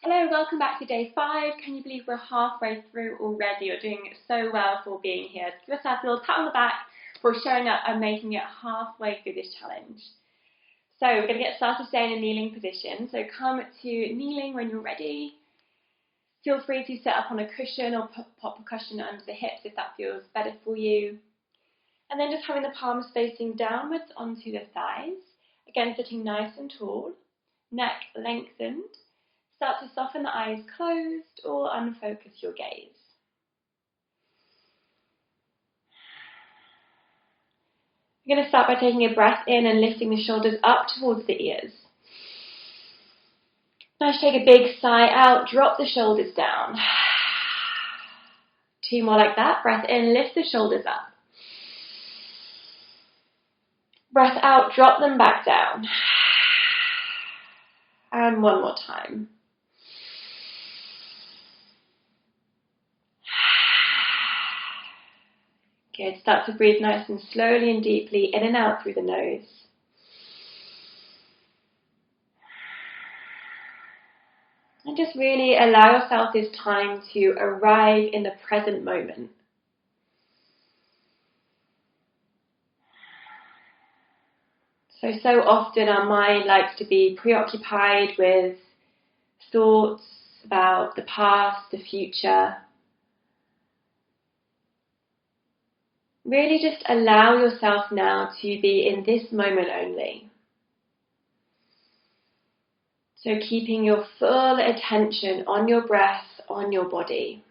Hello, welcome back to day 5. Can you believe we're halfway through already? You're doing so well for being here. Give yourself a little pat on the back for showing up and making it halfway through this challenge. So we're going to get started today in a kneeling position. So come to kneeling when you're ready. Feel free to sit up on a cushion or pop a cushion under the hips if that feels better for you. And then just having the palms facing downwards onto the thighs. Again, sitting nice and tall, neck lengthened. Start to soften the eyes closed or unfocus your gaze. You're going to start by taking a breath in and lifting the shoulders up towards the ears. Now take a big sigh out, drop the shoulders down. 2 more like that. Breath in, lift the shoulders up. Breath out, drop them back down. And 1 more time. Good. Start to breathe nice and slowly and deeply in and out through the nose. And just really allow yourself this time to arrive in the present moment. So often our mind likes to be preoccupied with thoughts about the past, the future. Really just allow yourself now to be in this moment only. So keeping your full attention on your breath, on your body.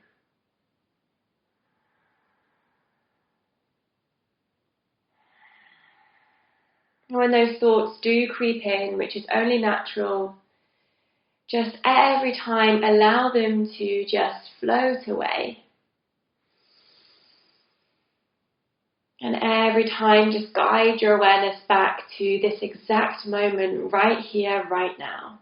When those thoughts do creep in, which is only natural, just every time allow them to just float away. And every time just guide your awareness back to this exact moment right here, right now.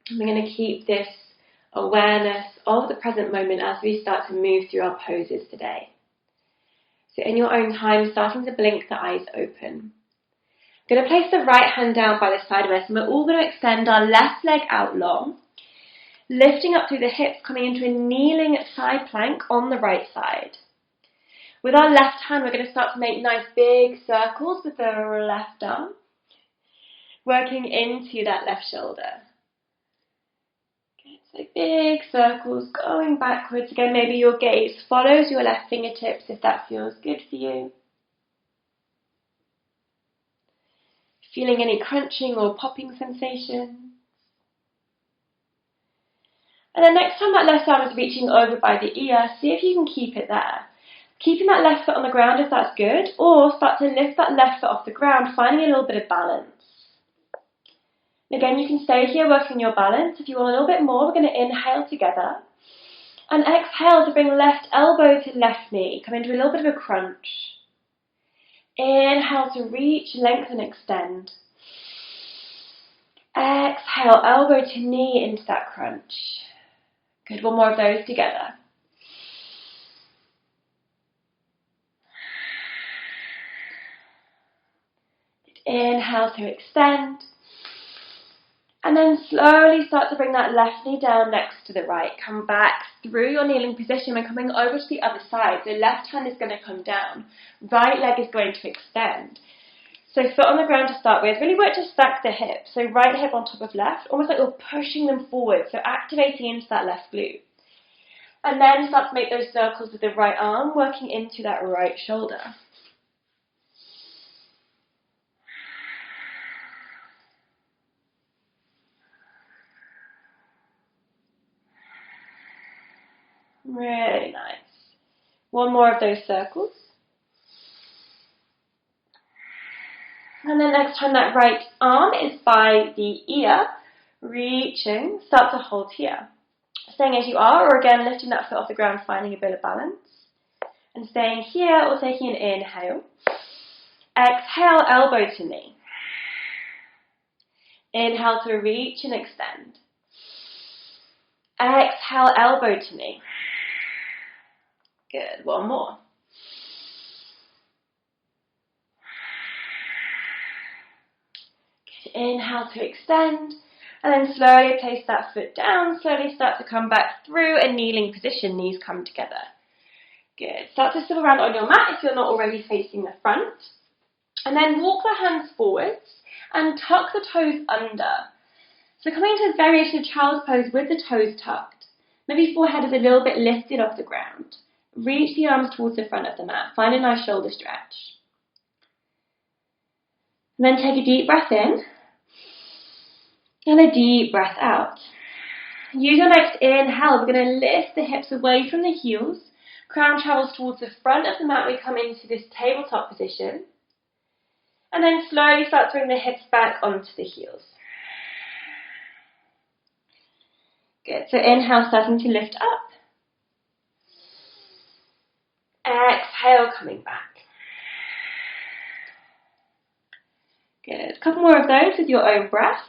And we're going to keep this awareness of the present moment as we start to move through our poses today. So in your own time, starting to blink the eyes open. I'm going to place the right hand down by the side of us, and we're all going to extend our left leg out long. Lifting up through the hips, coming into a kneeling side plank on the right side. With our left hand, we're going to start to make nice big circles with the left arm, working into that left shoulder. Okay, so big circles going backwards. Again, maybe your gaze follows your left fingertips if that feels good for you. Feeling any crunching or popping sensation. And then next time that left arm is reaching over by the ear, see if you can keep it there. Keeping that left foot on the ground if that's good, or start to lift that left foot off the ground, finding a little bit of balance. And again, you can stay here working your balance. If you want a little bit more, we're going to inhale together. And exhale to bring left elbow to left knee. Come into a little bit of a crunch. Inhale to reach, lengthen, extend. Exhale, elbow to knee into that crunch. Good, 1 more of those together. Inhale to extend. And then slowly start to bring that left knee down next to the right. Come back through your kneeling position and coming over to the other side. So left hand is going to come down. Right leg is going to extend. So foot on the ground to start with. Really work to stack the hips. So right hip on top of left, almost like you're pushing them forward. So activating into that left glute. And then start to make those circles with the right arm, working into that right shoulder. Really nice. 1 more of those circles. And then next time that right arm is by the ear, reaching, start to hold here. Staying as you are, or again lifting that foot off the ground, finding a bit of balance. And staying here or taking an inhale. Exhale, elbow to knee. Inhale to reach and extend. Exhale, elbow to knee. Good, 1 more. Inhale to extend, and then slowly place that foot down, slowly start to come back through a kneeling position, knees come together. Good. Start to swivel around on your mat if you're not already facing the front. And then walk the hands forwards and tuck the toes under. So coming into a variation of child's pose with the toes tucked. Maybe forehead is a little bit lifted off the ground. Reach the arms towards the front of the mat. Find a nice shoulder stretch. And then take a deep breath in and a deep breath out. Use your next inhale. We're going to lift the hips away from the heels. Crown travels towards the front of the mat. We come into this tabletop position. And then slowly start to bring the hips back onto the heels. Good. So inhale, starting to lift up. Exhale, coming back. Good. A couple more of those with your own breath.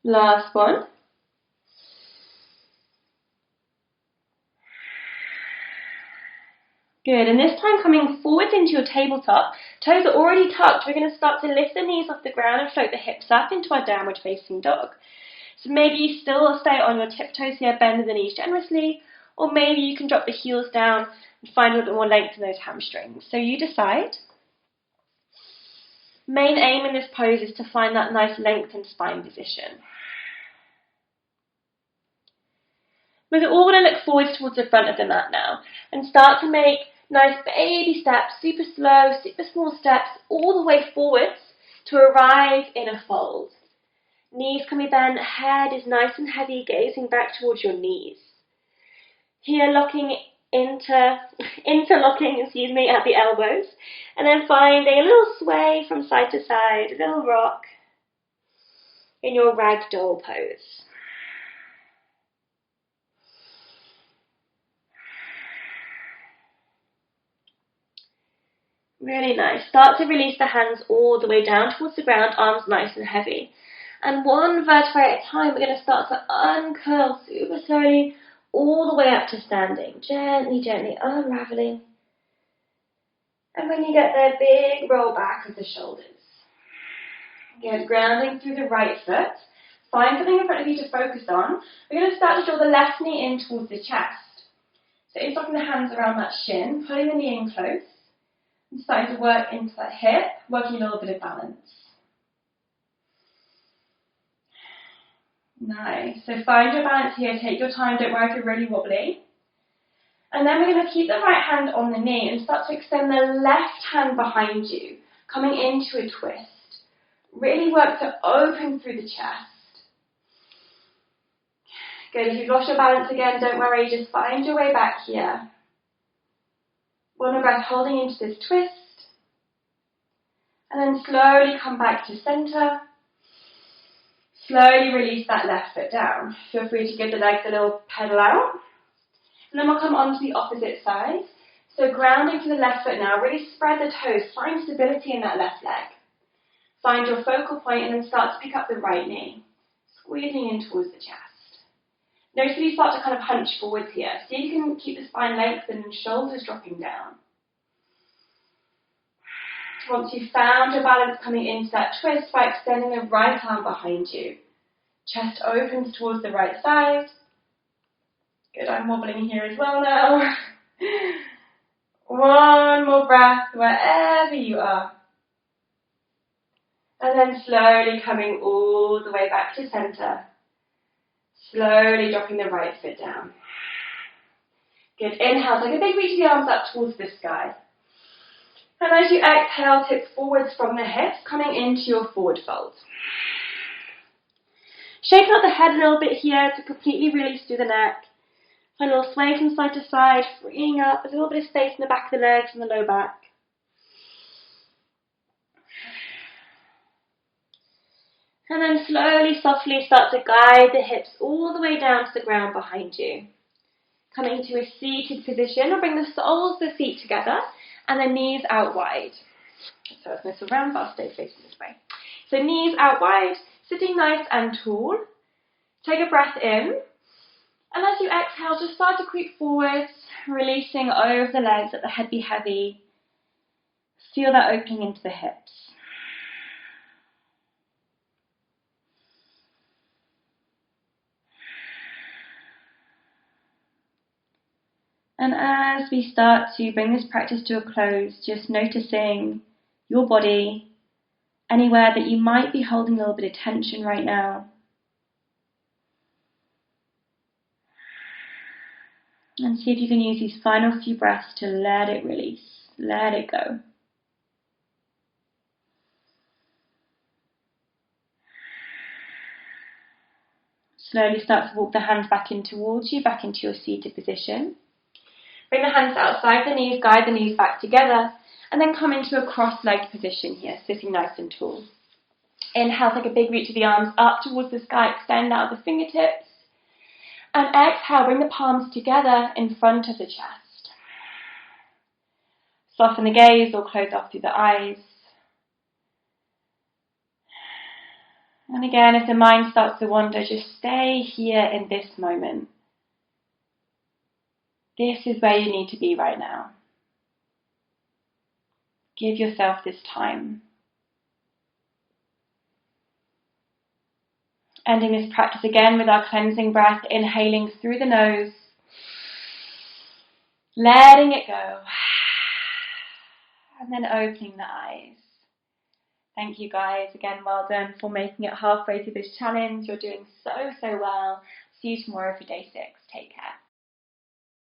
Last one. Good, and this time coming forwards into your tabletop, toes are already tucked. We're going to start to lift the knees off the ground and float the hips up into our downward facing dog. So maybe you still stay on your tiptoes here, bend the knees generously, or maybe you can drop the heels down and find a little bit more length in those hamstrings. So you decide. Main aim in this pose is to find that nice lengthened spine position. We're all going to look forwards towards the front of the mat now and start to make nice baby steps, super slow, super small steps, all the way forwards to arrive in a fold. Knees can be bent, head is nice and heavy, gazing back towards your knees. Here interlocking at the elbows, and then finding a little sway from side to side, a little rock in your ragdoll pose. Really nice. Start to release the hands all the way down towards the ground, arms nice and heavy. And one vertebrae at a time, we're going to start to uncurl super slowly all the way up to standing. Gently, gently unraveling. And when you get there, big roll back of the shoulders. Good, grounding through the right foot. Find something in front of you to focus on. We're going to start to draw the left knee in towards the chest. So interlocking the hands around that shin, pulling the knee in close. And starting to work into that hip, working a little bit of balance. Nice. So find your balance here, take your time, don't worry if you're really wobbly. And then we're going to keep the right hand on the knee and start to extend the left hand behind you, coming into a twist. Really work to open through the chest. Good. If you've lost your balance again, don't worry, just find your way back here. One more breath, holding into this twist. And then slowly come back to center. Slowly release that left foot down. Feel free to give the legs a little pedal out. And then we'll come on to the opposite side. So grounding to the left foot now. Really spread the toes. Find stability in that left leg. Find your focal point and then start to pick up the right knee. Squeezing in towards the chest. Notice that you start to kind of hunch forwards here. See if you can keep the spine lengthened and shoulders dropping down. Once you've found your balance coming into that twist by extending the right arm behind you. Chest opens towards the right side. Good, I'm wobbling here as well now. One more breath wherever you are. And then slowly coming all the way back to center. Slowly dropping the right foot down. Good, inhale, take a big reach of the arms up towards the sky. And as you exhale, tip forwards from the hips, coming into your forward fold. Shaking out the head a little bit here to completely release through the neck. Find a little sway from side to side, freeing up a little bit of space in the back of the legs and the low back. And then slowly, softly start to guide the hips all the way down to the ground behind you. Coming to a seated position, or bring the soles of the feet together and the knees out wide. So it's nice around, but I'll stay facing this way. So knees out wide, sitting nice and tall. Take a breath in. And as you exhale, just start to creep forwards, Releasing over the legs, let the head be heavy. Feel that opening into the hips. And as we start to bring this practice to a close, just noticing your body, anywhere that you might be holding a little bit of tension right now. And see if you can use these final few breaths to let it release, let it go. Slowly start to walk the hands back in towards you, back into your seated position. Bring the hands outside the knees, guide the knees back together, and then come into a cross-legged position here, sitting nice and tall. Inhale, take a big reach of the arms up towards the sky, extend out the fingertips. And exhale, bring the palms together in front of the chest. Soften the gaze or close off through the eyes. And again, if the mind starts to wander, just stay here in this moment. This is where you need to be right now. Give yourself this time. Ending this practice again with our cleansing breath, inhaling through the nose, letting it go, and then opening the eyes. Thank you guys, again well done for making it halfway through this challenge. You're doing so well. See you tomorrow for day 6. Take care.